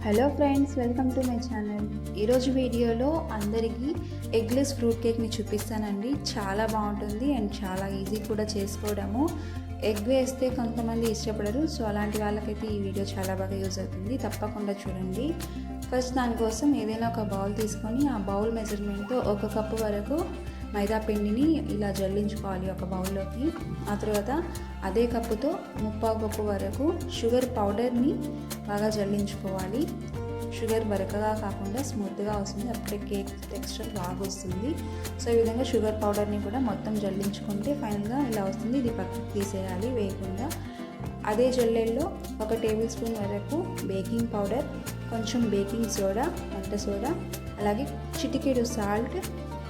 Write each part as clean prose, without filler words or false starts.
Hello friends, welcome to my channel. ఈరోజు వీడియోలో అందరికీ ఎగ్లెస్ ఫ్రూట్ కేక్ని చూపిస్తానండి. చాలా బాగుంటుంది అండ్ చాలా ఈజీ కూడా చేసుకోవడము. ఎగ్ వేస్తే కొంతమంది ఇష్టపడరు, సో అలాంటి వాళ్ళకైతే ఈ వీడియో చాలా బాగా యూజ్ అవుతుంది. తప్పకుండా చూడండి. ఫస్ట్ దానికోసం ఏదైనా ఒక బౌల్ తీసుకొని ఆ బౌల్ మెజర్మెంట్తో 1 కప్పు వరకు మైదా పిండిని ఇలా జల్లించుకోవాలి ఒక బౌల్లోకి. ఆ తర్వాత అదే కప్పుతో 3/4 కప్పు వరకు షుగర్ పౌడర్ని బాగా జల్లించుకోవాలి. షుగర్ బరకగా కాకుండా స్మూత్గా వస్తుంది, అప్పుడే కేక్ టెక్స్చర్ బాగా వస్తుంది. సో ఈ విధంగా షుగర్ పౌడర్ని కూడా మొత్తం జల్లించుకుంటే ఫైనల్గా ఇలా వస్తుంది. ఇది పక్కకు తీసేయాలి వేయకుండా. అదే జల్లెల్లో 1 టేబుల్ స్పూన్ వరకు బేకింగ్ పౌడర్, కొంచెం బేకింగ్ సోడా, వంట సోడా, అలాగే చిటికెడు సాల్ట్,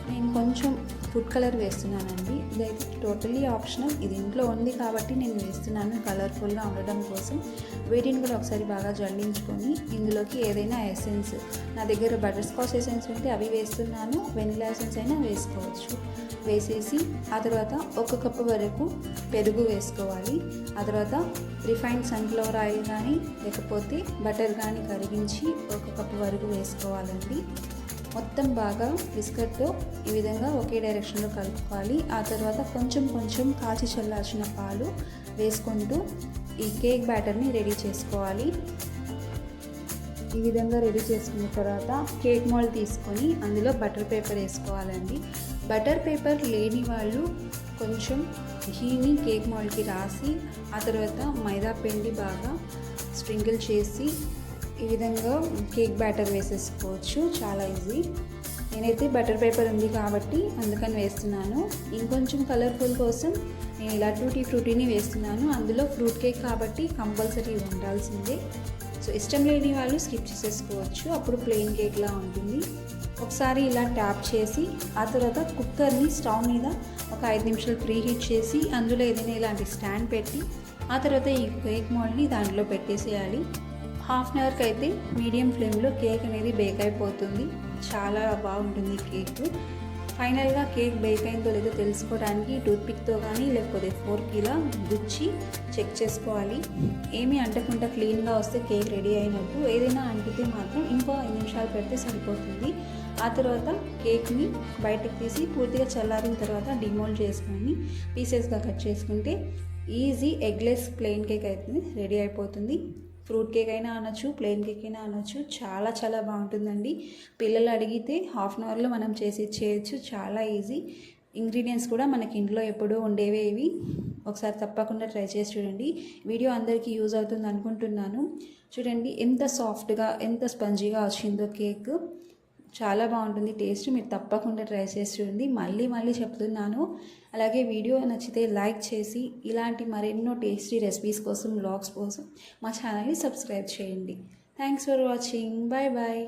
నేను కొంచెం ఫుడ్ కలర్ వేస్తున్నానండి. ఇదైతే టోటలీ ఆప్షనల్. ఇది ఇంట్లో ఉంది కాబట్టి నేను వేస్తున్నాను కలర్ఫుల్గా ఉండడం కోసం. వీటిని కూడా ఒకసారి బాగా జల్లించుకొని ఇందులోకి ఏదైనా ఎసెన్స్, నా దగ్గర బటర్ స్కాచ్ ఎసెన్స్ ఉంటే అవి వేస్తున్నాను, వెనిలా ఎసెన్స్ అయినా వేసుకోవచ్చు. వేసేసి ఆ తర్వాత 1 కప్పు వరకు పెరుగు వేసుకోవాలి. ఆ తర్వాత రిఫైన్డ్ సన్ఫ్లవర్ ఆయిల్ కానీ లేకపోతే బటర్ కానీ కరిగించి 1 కప్పు వరకు వేసుకోవాలండి. మొత్తం బాగా విస్కర్తో ఈ విధంగా ఒకే డైరెక్షన్లో కలుపుకోవాలి. ఆ తర్వాత కొంచెం కొంచెం కాచి చల్లార్చిన పాలు వేసుకుంటూ ఈ కేక్ బ్యాటర్ని రెడీ చేసుకోవాలి. ఈ విధంగా రెడీ చేసుకున్న తర్వాత కేక్ మోల్డ్ తీసుకొని అందులో బటర్ పేపర్ వేసుకోవాలండి. బటర్ పేపర్ లేని వాళ్ళు కొంచెం ఘీని కేక్ మోల్డ్కి రాసి ఆ తర్వాత మైదా పిండి బాగా స్ప్రింకిల్ చేసి ఈ విధంగా కేక్ బ్యాటర్ వేసేసుకోవచ్చు. చాలా ఈజీ. నేనైతే బటర్ పేపర్ ఉంది కాబట్టి అందుకని వేస్తున్నాను. ఇంకొంచెం కలర్ఫుల్ కోసం నేను ఇలా టూటీ ఫ్రూటీని వేస్తున్నాను. అందులో ఫ్రూట్ కేక్ కాబట్టి కంపల్సరీ ఉండాల్సిందే. సో ఇష్టం లేని వాళ్ళు స్కిప్ చేసేసుకోవచ్చు, అప్పుడు ప్లెయిన్ కేక్లా ఉంటుంది. ఒకసారి ఇలా ట్యాప్ చేసి ఆ తర్వాత కుక్కర్ని స్టవ్ మీద ఒక 5 నిమిషాలు ప్రీ హీట్ చేసి అందులో ఏదైనా ఇలాంటి స్టాండ్ పెట్టి ఆ తర్వాత ఈ కేక్ మోల్డ్ని దాంట్లో పెట్టేసేయాలి. హాఫ్ అన్ అవర్కి అయితే మీడియం ఫ్లేమ్లో కేక్ అనేది బేక్ అయిపోతుంది. చాలా బాగుంటుంది కేక్. ఫైనల్గా కేక్ బేక్ అయిందో లేదో తెలుసుకోవడానికి టూత్పిక్తో కానీ లేకపోతే ఫోర్క్ ఇలా గుచ్చి చెక్ చేసుకోవాలి. ఏమీ అంటకుండా క్లీన్గా వస్తే కేక్ రెడీ అయినట్టు. ఏదైనా అంటితే మాత్రం ఇంకో 5 నిమిషాలు పెడితే సరిపోతుంది. ఆ తర్వాత కేక్ని బయటకు తీసి పూర్తిగా చల్లారిన తర్వాత డిమోల్డ్ చేసుకొని పీసెస్గా కట్ చేసుకుంటే ఈజీ ఎగ్లెస్ ప్లెయిన్ కేక్ అయితే రెడీ అయిపోతుంది. ఫ్రూట్ కేక్ అయినా అనొచ్చు, ప్లెయిన్ కేక్ అయినా అనొచ్చు. చాలా చాలా బాగుంటుందండి. పిల్లలు అడిగితే హాఫ్ అన్ అవర్లో మనం చేయొచ్చు. చాలా ఈజీ. ఇంగ్రీడియంట్స్ కూడా మనకి ఇంట్లో ఎప్పుడూ ఉండేవే ఇవి. ఒకసారి తప్పకుండా ట్రై చేసి చూడండి. వీడియో అందరికీ యూజ్ అవుతుంది అనుకుంటున్నాను. చూడండి ఎంత సాఫ్ట్గా, ఎంత స్పంజీగా వచ్చిందో కేక్. చాలా బాగుంటుంది టేస్ట్. మీరు తప్పకుండా ట్రై చేసి చూడండి. మళ్ళీ చెప్తున్నాను. అలాగే వీడియో నచ్చితే లైక్ చేసి ఇలాంటి మరెన్నో టేస్టీ రెసిపీస్ కోసం, వ్లాగ్స్ కోసం మా ఛానల్ని సబ్స్క్రైబ్ చేయండి. Thanks for watching. Bye bye.